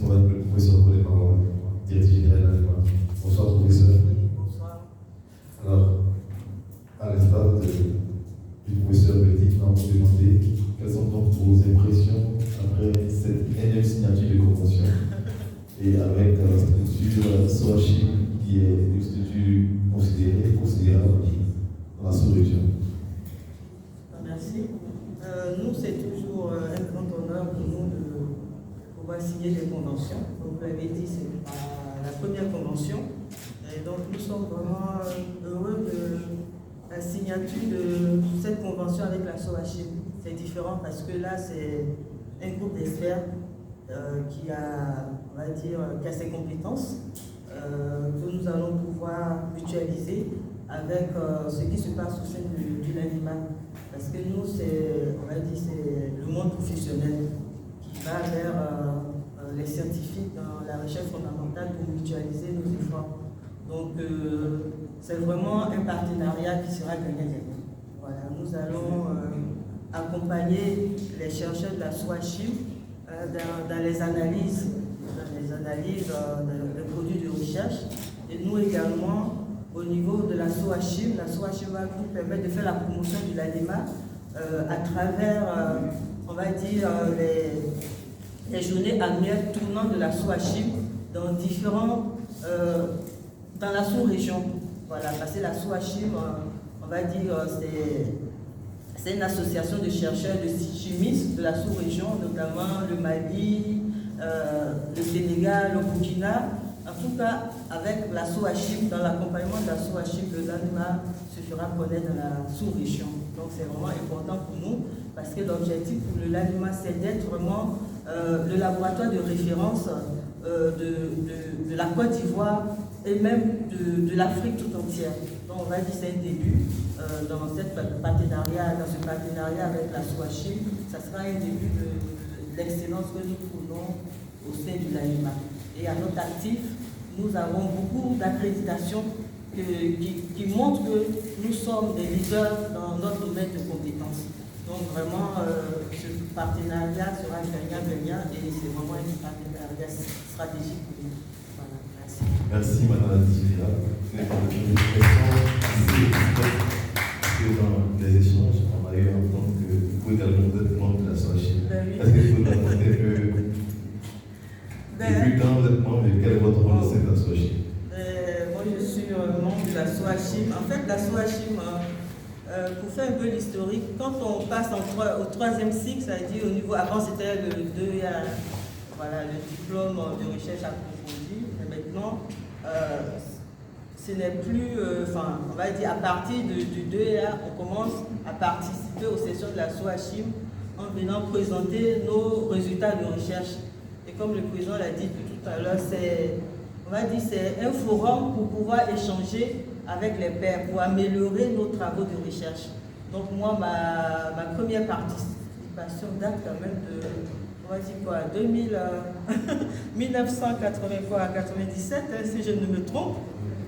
Madame le professeur Colin Marois, directeur général de l'ANEMA. Bonsoir, professeur. Bonsoir. Alors, à l'instar du professeur Petit, nous avons demandé quelles sont donc vos impressions après cette énième signature de convention et avec la structure SOACHIM qui est une structure considérable dans la sous-région. Merci. Nous, c'est toujours un grand honneur pour nous de pouvoir signer des conventions. Donc, vous l'avez dit, c'est la première convention. Et donc, nous sommes vraiment heureux de la signature de cette convention avec la SOACHIM. C'est différent parce que là, c'est un groupe d'experts qui a, on va dire, qui a ses compétences que nous allons pouvoir mutualiser avec ce qui se passe au sein du l'ANEMA. Parce que nous, on va dire, c'est le monde professionnel qui va vers les scientifiques dans la recherche fondamentale pour mutualiser nos efforts. Donc, c'est vraiment un partenariat qui sera gagnant-gagnant. Voilà, nous allons accompagner les chercheurs de la SOACHIM dans les analyses des produits de recherche. Et nous également, au niveau de la SOACHIM va nous permettre de faire la promotion de l'ANEMA à travers, on va dire, les journées annuelles tournant de la SOACHIM dans dans la sous-région. Voilà, parce que la SOACHIM, on va dire, c'est une association de chercheurs, de chimistes de la sous-région, notamment le Mali, le Sénégal, le Burkina. En tout cas, avec la SOACHIM, dans l'accompagnement de la SOACHIM, le l'ANEMA se fera connaître dans la sous-région. Donc c'est vraiment important pour nous, parce que l'objectif pour le l'ANEMA, c'est d'être vraiment le laboratoire de référence de la Côte d'Ivoire et même de l'Afrique tout entière. Donc on va dire que c'est un début dans ce partenariat avec la SOACHIM. Ça sera un début de l'excellence que nous trouvons au sein de l'ANEMA. Et à notre actif, nous avons beaucoup d'accréditations qui montrent que nous sommes des leaders dans notre domaine de compétences. Donc vraiment, ce partenariat sera gagnant-gagnant et c'est vraiment un partenariat stratégique pour nous. Voilà, merci. Merci, Madame la Directrice. Dans les échanges, on a eu à entendre que vous également vous êtes membre de la SOACHIM. Est-ce que vous pouvez nous raconter depuis quand vous êtes membre et quel est votre rôle au sein de la SOACHIM? Moi, je suis membre de la SOACHIM. En fait, la SOACHIM, pour faire un peu l'historique, quand on passe au troisième cycle, ça veut dire au niveau, avant c'était le 2A, voilà, le diplôme de recherche approfondie, et maintenant, ce n'est plus, on va dire, à partir du 2A, on commence à participer aux sessions de la SOACHIM en venant présenter nos résultats de recherche. Et comme le président l'a dit tout à l'heure, c'est un forum pour pouvoir échanger avec les pairs, pour améliorer nos travaux de recherche. Donc moi, ma première participation date quand même de, on va dire quoi, 1997, si je ne me trompe.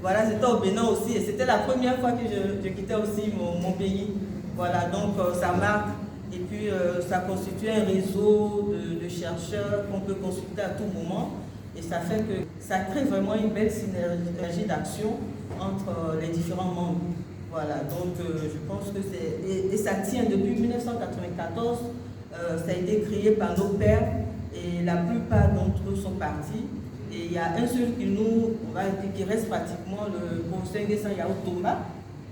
Voilà, c'était au Bénin aussi, et c'était la première fois que je quittais aussi mon pays. Voilà, donc ça marque. Et puis, ça constitue un réseau de chercheurs qu'on peut consulter à tout moment. Et ça fait que ça crée vraiment une belle synergie d'action entre les différents membres. Voilà, donc je pense que c'est... Et ça tient depuis 1994. Ça a été créé par nos pairs et la plupart d'entre eux sont partis. Et il y a un seul qui reste pratiquement, le professeur Nguessan Yao Tomba,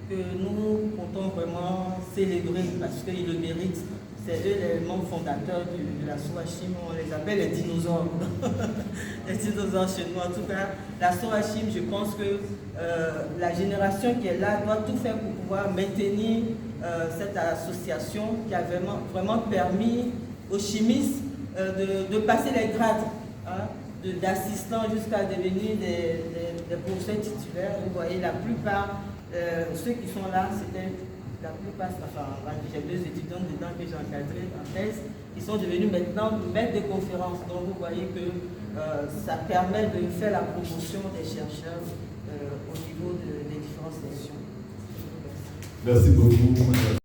que nous comptons vraiment célébrer parce qu'ils le méritent. C'est eux les membres fondateurs de la SOACHIM, on les appelle les dinosaures. Les dinosaures chez nous. En tout cas, la SOACHIM, je pense que la génération qui est là doit tout faire pour pouvoir maintenir cette association qui a vraiment permis aux chimistes de passer les grades, hein, d'assistants jusqu'à devenir des professeurs titulaires. Vous voyez, la plupart, ceux qui sont là, c'était la plupart, j'ai 2 étudiants dedans que j'ai encadrés en thèse, qui sont devenus maintenant maîtres de conférences. Donc vous voyez que ça permet de faire la promotion des chercheurs au niveau des différentes sections. Merci beaucoup.